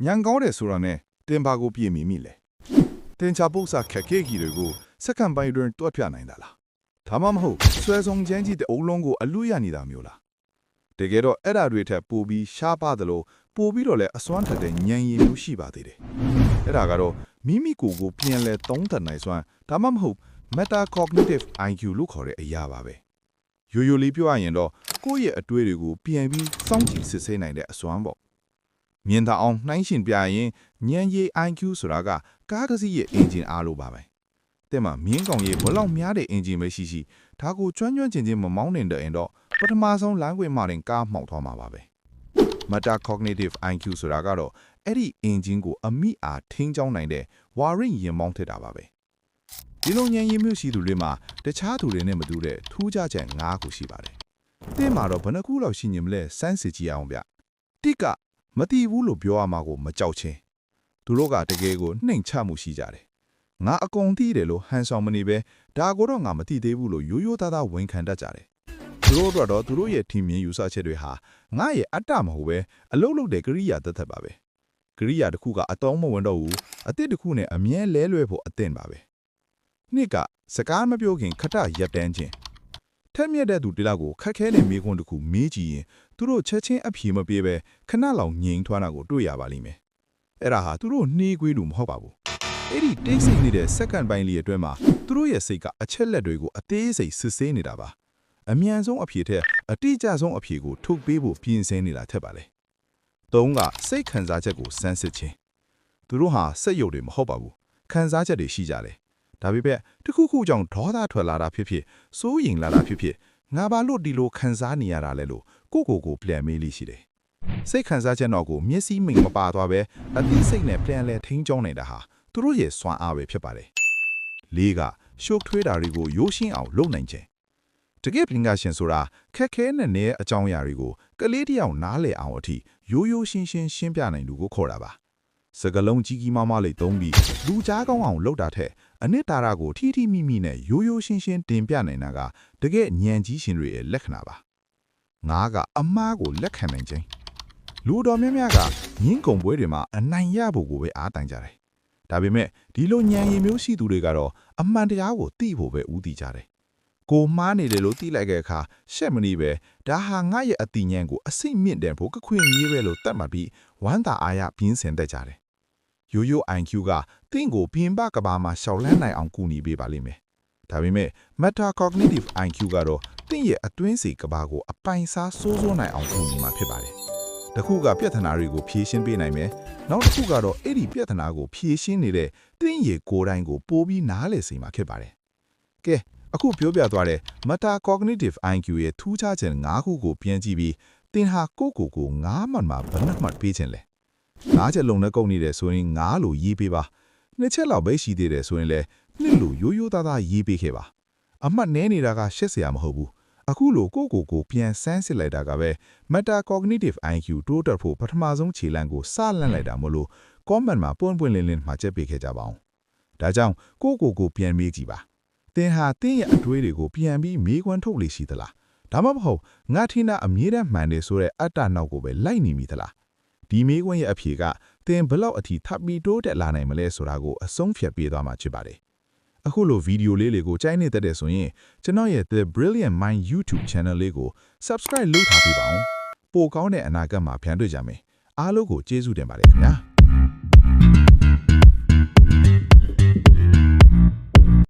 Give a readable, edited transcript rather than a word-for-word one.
ညံကောင်းတယ်ဆိုတာနဲ့တင်ပါကိုပြည့်မီမိလေတင်ချပု္ပ္ပစာခက်ခဲကြီးတွေကိုစက္ကန့်ပိုင်းတွင်တွက်ပြနိုင်တာလားဒါမှမဟုတ်ဆွဲဆောင်ချမ်းကြီးတဲ့အုံလုံးကိုအလူရနေတာမျိုးလားတကယ်တော့အဲ့ဓာတွေထက်ပိုပြီးရှားပါသလိုပိုပြီးတော့လည်းအစွမ်းထက်တဲ့ဉာဏ်ရည်မျိုးရှိပါသေးတယ်အဲ့ဒါကတော့မိမိကိုယ်ကိုပြန်လဲသုံးသပ်နိုင်စွမ်းဒါမှမဟုတ် metacognitive IQ လို့ခေါ်တဲ့အရာပါပဲရိုးရိုးလေးပြောရရင်တော့ကိုယ့်ရဲ့အတွေ့တွေကိုပြန်ပြီးစောင့်ကြည့်စစ်ဆေးနိုင်တဲ့အစွမ်းပေါ့မြင်သာအောင်နှိုင်းရှင်ပြရင်ဉာဏ်ရည် IQ ဆိုတာကကားတစ်စီးရဲ့ engine အားလို့ပါပဲတဲ့မှာမြင်းကောင်ရဲ့ဘလောက်များတဲ့ engine ပဲရှိရှိဒါကိုကျွမ်းကျွမ်းကျင်ကျင်မမောင်းနိုင်တဲ့ရင်တော့ပထမဆုံးလမ်းခွင့်မှတင်ကားမှောက်သွားမှာပါပဲ metacognitive IQ ဆိုတာကတော့အဲ့ဒီ engine ကိုအမိအားထိန်းကျောင်းနိုင်တဲ့ဝါရင့်ရင်မောင်းထက်တာပါပဲဒီလိုဉာဏ်ရည်မျိုးရှိသူတွေမှာတခြားသူတွေနဲ့မတူတဲ့ထူးခြားချက်၅ခုရှိပါတယ်တဲ့မှာတော့ဘယ်နှခုလောက်ရှိနေမလဲစမ်းစစ်ကြည့်အောင်ဗျတိကမတိဘူးလို့ပြောရမှာကိုမကြောက်ချင်းသူတို့ကတကယ်ကိုနှိမ်ချမှုရှိကြတယ်ငါအကုန်သိတယ်လို့ဟန်ဆောင်မနေပဲဒါကိုတော့ငါမသိသေးဘူးလို့ရိုးရိုးသားသားဝန်ခံတတ်ကြတယ်သူတို့အတွက်တော့သူတို့ရဲ့ထင်မြင်ယူဆချက်တွေဟာငါရဲ့အတ္တမဟုတ်ပဲအလုံးလုံးတဲ့ကရိယာသက်သက်ပါပဲကရိယာတစ်ခုကအတောင်းမဝင်တော့ဘူးအတစ်တစ်ခုနဲ့အမြဲလဲလွဲဖို့အသင့်ပါပဲနှစ်ကစကားမပြောခင်ခထရပ်တန်းခြင်းထက်မြက်တဲ့သူတလောက်ကိုခက်ခဲတဲ့မိခွန်းတစ်ခုမေးကြည့်ရင်သူတို့ချက်ချင်းအဖြေမပြေပဲခဏလောက်ငြိမ်ထွားတာကိုတွေ့ရပါလိမ့်မယ်အဲ့ဒါဟာသူတို့နှီးကွေးလို့မဟုတ်ပါဘူးအဲ့ဒီတိတ်ဆိတ်နေတဲ့စက္ကန့်ပိုင်းလေးအတွင်းမှာသူတို့ရဲ့စိတ်ကအချက်လက်တွေကိုအသေးစိတ်စစ်ဆေးနေတာပါအမြန်ဆုံးအဖြေထက်အတိအကျဆုံးအဖြေကိုထုတ်ပေးဖို့ပြင်ဆင်နေတာထက်ပါလေသုံးကစိတ်ခံစားချက်ကိုစမ်းစစ်ခြင်းသူတို့ဟာစိတ်ရုပ်တွေမဟုတ်ပါဘူးခံစားချက်တွေရှိကြတယ်ဒါပေမဲ့တခုခုကြောင့်ဒေါသထွက်လာတာဖြစ်ဖြစ်စိုးရိမ်လာတာဖြစ်ဖြစ်ငါဘာလို့ဒီလိုခံစားနေရတာလဲလို့ကိုပြန်မေးလိရှိတယ်စိတ်ခံစားချက်တော့ကိုမျက်စိမိန်မပါသွားပဲအသိစိတ်နဲ့ပြန်လဲထိန်းကျောင်းနေတာဟာသူတို့ရဲ့စွမ်းအားပဲဖြစ်ပါတယ်လေးကရှုပ်ထွေးတာတွေကိုရိုးရှင်းအောင်လုပ်နိုင်ခြင်းတကယ်ပညာရှင်ဆိုတာခက်ခဲနဲ့အကြောင်းအရာတွေကိုကလေးတယောက်နားလည်အောင်အထိရိုးရိုးရှင်းရှင်းပြနိုင်သူကိုခေါ်တာပါစကလုံးကြီးကြီးမားမားလေးသုံးပြီးလူကြားကောင်းအောင်လုပ်တာထက်အနှစ်သာရကိုထိထိမိမိနဲ့ရိုးရိုးရှင်းရှင်းတင်ပြနိုင်တာကတကယ်ဉာဏ်ကြီးရှင်တွေရဲ့လက္ခဏာပါငါကအမားကိုလက်ခံနိုင်ခြင်းလူတော်များများကငင်းကုံပွဲတွေမှာအနိုင်ရဖို့ကိုပဲအားတိုင်ကြတယ်ဒါပေမဲ့ဒီလိုဉာဏ်ရည်မျိုးရှိသူတွေကတော့အမှန်တရားကိုသိဖို့ပဲဦးတည်ကြတယ်ကိုမှားနေတယ်လို့သိလိုက်တဲ့အခါရှက်မနေပဲဒါဟာငါရဲ့အတိညာဉ်ကိုအစိမ့်မြင့်တဲ့ဖို့ကခွင့်ရေးပဲလို့တတ်မှတ်ပြီးဝမ်းသာအားရပြင်းစင်တတ်ကြတယ်ရိုးရိုး IQ ကတင့်ကိုပြင်ပကဘာမှာရှောက်လန်းနိုင်အောင်ကူညီပေးပါလိမ့်မယ်ဒါပေမဲ့ metacognitive IQ ကတော့တင့်ရဲ့အတွင်းစိတ်ကဘာကိုအပိုင်စားစိုးနိုင်အောင်ကူညီမှာဖြစ်ပါတယ်တခုကပြဿနာတွေကိုဖြေရှင်းပေးနိုင်မယ်နောက်တစ်ခုကတော့အဲ့ဒီပြဿနာကိုဖြေရှင်းနေတဲ့တင့်ရဲ့ကိုယ်တိုင်ကိုပိုပြီးနားလည်စေမှာဖြစ်ပါတယ်ကဲအခုပြောပြသွားတဲ့ metacognitive IQ ရဲ့ထူးခြားချက်၅ခုကိုပြန်ကြည့်ပြီးသင်ဟာကို၅မှတ်မှာဘယ်နှမှတ်ပေးခြင်းလဲ၅ချက်လုံးနဲ့ကုန်နေတယ်ဆိုရင်၅လို့ရေးပေးပါ၂ချက်လောက်ပဲရှိသေးတယ်ဆိုရင်လည်း2လို့ရိုးရိုးသားသားရေးပေးခဲ့ပါအမှတ်နည်းနေတာကရှက်စရာမဟုတ်ဘူးအခုလိုကိုပြန်စမ်းစစ်လိုက်တာကပဲ metacognitive IQ တိုးတက်ဖို့ပထမဆုံးခြေလှမ်းကိုစလန့်လိုက်တာမလို့ comment မှာပွင့်လင်းလင်းမှာချက်ပေးခဲ့ကြပါအောင်ဒါကြောင့်ကိုပြန်မေးကြည့်ပါသင်ဟာသင်ရဲ့အတွေးတွေကိုပြန်ပြီးမေးခွန်းထုတ်လေရှိသလားဒါမှမဟုတ်ငါထင်တာအမြဲတမ်းမှန်တယ်ဆိုတဲ့အတ္တနောက်ကိုပဲလိုက်နေမိသလားဒီမေးခွန်းရဲ့အဖြေကသင်ဘလောက်အထိထပ်ပြီးတိုးတက်လာနိုင်မလဲဆိုတာကိုအဆုံးဖြတ်ပေးသွားမှာဖြစ်ပါတယ်အခုလိုဗီဒီယိုလေးတွေကိုကြိုက်နေတတ်တဲ့ဆိုရင်ကျွန်တော်ရဲ့ The Brilliant Mind YouTube Channel လေးကို Subscribe လုပ်ထားပေးပါဦးပိုကောင်းတဲ့အနာဂတ်မှာပြန်တွေ့ကြမယ်အားလုံးကိုကျေးဇူးတင်ပါတယ်ခင်ဗျာ